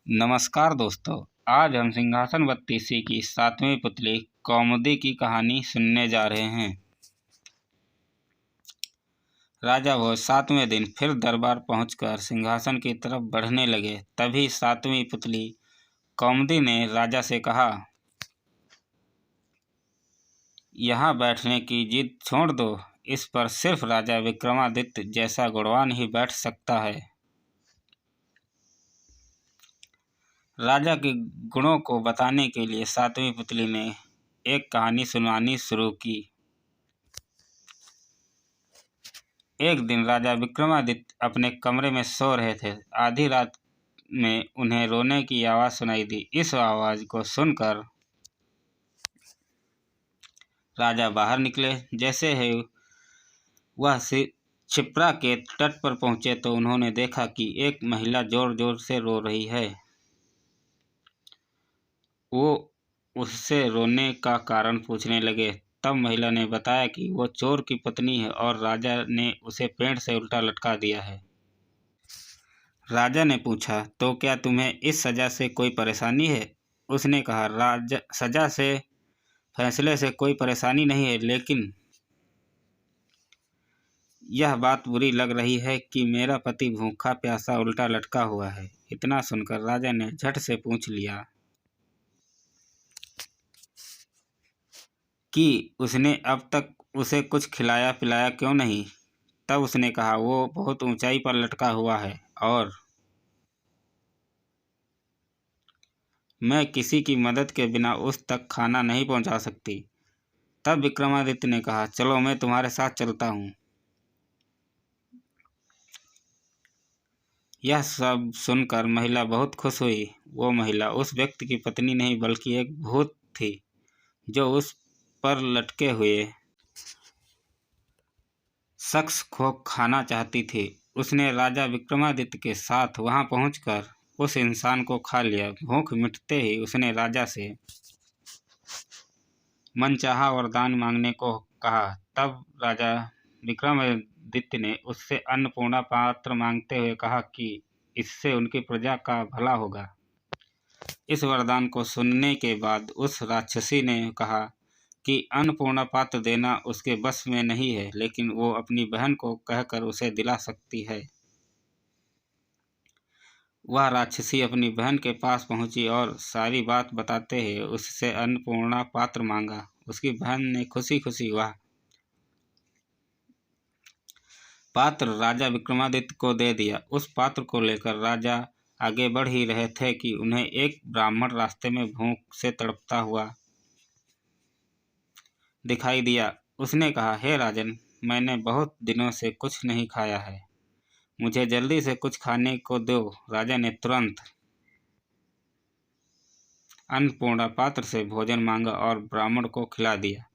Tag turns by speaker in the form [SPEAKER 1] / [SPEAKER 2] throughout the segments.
[SPEAKER 1] नमस्कार दोस्तों, आज हम सिंहासन बत्तीसी की 7वीं पुतली कौमुदी की कहानी सुनने जा रहे हैं। राजा भोज 7वें दिन फिर दरबार पहुंचकर सिंहासन की तरफ बढ़ने लगे। तभी 7वीं पुतली कौमुदी ने राजा से कहा, यहाँ बैठने की जिद छोड़ दो। इस पर सिर्फ राजा विक्रमादित्य जैसा गुणवान ही बैठ सकता है। राजा के गुणों को बताने के लिए 7वीं पुतली ने एक कहानी सुनानी शुरू की। एक दिन राजा विक्रमादित्य अपने कमरे में सो रहे थे। आधी रात में उन्हें रोने की आवाज़ सुनाई दी। इस आवाज़ को सुनकर राजा बाहर निकले। जैसे ही वह क्षिप्रा के तट पर पहुंचे तो उन्होंने देखा कि एक महिला जोर जोर से रो रही है। वो उससे रोने का कारण पूछने लगे। तब महिला ने बताया कि वो चोर की पत्नी है और राजा ने उसे पेड़ से उल्टा लटका दिया है। राजा ने पूछा, तो क्या तुम्हें इस सज़ा से कोई परेशानी है? उसने कहा, राजा, सज़ा से फैसले से कोई परेशानी नहीं है, लेकिन यह बात बुरी लग रही है कि मेरा पति भूखा प्यासा उल्टा लटका हुआ है। इतना सुनकर राजा ने झट से पूछ लिया कि उसने अब तक उसे कुछ खिलाया पिलाया क्यों नहीं। तब उसने कहा, वो बहुत ऊंचाई पर लटका हुआ है और मैं किसी की मदद के बिना उस तक खाना नहीं पहुंचा सकती। तब विक्रमादित्य ने कहा, चलो मैं तुम्हारे साथ चलता हूँ। यह सब सुनकर महिला बहुत खुश हुई। वो महिला उस व्यक्ति की पत्नी नहीं बल्कि एक भूत थी जो उस पर लटके हुए शख्स को खाना चाहती थी। उसने राजा विक्रमादित्य के साथ वहां पहुंचकर उस इंसान को खा लिया। भूख मिटते ही उसने राजा से मनचाहा वरदान मांगने को कहा। तब राजा विक्रमादित्य ने उससे अन्नपूर्णा पात्र मांगते हुए कहा कि इससे उनकी प्रजा का भला होगा। इस वरदान को सुनने के बाद उस राक्षसी ने कहा कि अन्नपूर्णा पात्र देना उसके बस में नहीं है, लेकिन वो अपनी बहन को कहकर उसे दिला सकती है। वह राक्षसी अपनी बहन के पास पहुंची और सारी बात बताते ही उससे अन्नपूर्णा पात्र मांगा। उसकी बहन ने खुशी खुशी वह पात्र राजा विक्रमादित्य को दे दिया। उस पात्र को लेकर राजा आगे बढ़ ही रहे थे कि उन्हें एक ब्राह्मण रास्ते में भूख से तड़पता हुआ दिखाई दिया। उसने कहा, हे राजन, मैंने बहुत दिनों से कुछ नहीं खाया है, मुझे जल्दी से कुछ खाने को दो। राजा ने तुरंत अन्नपूर्णा पात्र से भोजन मांगा और ब्राह्मण को खिला दिया।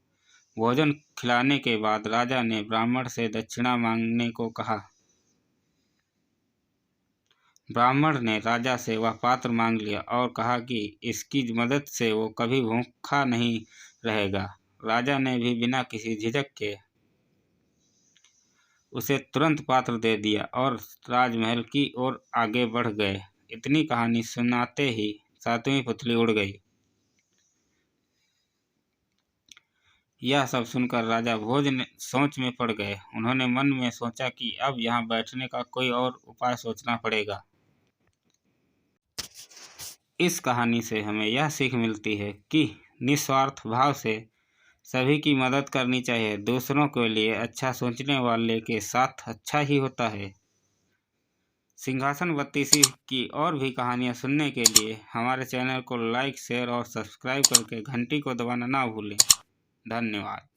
[SPEAKER 1] भोजन खिलाने के बाद राजा ने ब्राह्मण से दक्षिणा मांगने को कहा। ब्राह्मण ने राजा से वह पात्र मांग लिया और कहा कि इसकी मदद से वो कभी भूखा नहीं रहेगा। राजा ने भी बिना किसी झिझक के उसे तुरंत पात्र दे दिया और राजमहल की ओर आगे बढ़ गए। इतनी कहानी सुनाते ही 7वीं पुतली उड़ गई। यह सब सुनकर राजा भोज ने सोच में पड़ गए। उन्होंने मन में सोचा कि अब यहाँ बैठने का कोई और उपाय सोचना पड़ेगा। इस कहानी से हमें यह सीख मिलती है कि निस्वार्थ भाव से सभी की मदद करनी चाहिए। दूसरों के लिए अच्छा सोचने वाले के साथ अच्छा ही होता है। सिंहासन बत्तीसी की और भी कहानियाँ सुनने के लिए हमारे चैनल को लाइक, शेयर और सब्सक्राइब करके घंटी को दबाना ना भूलें। धन्यवाद।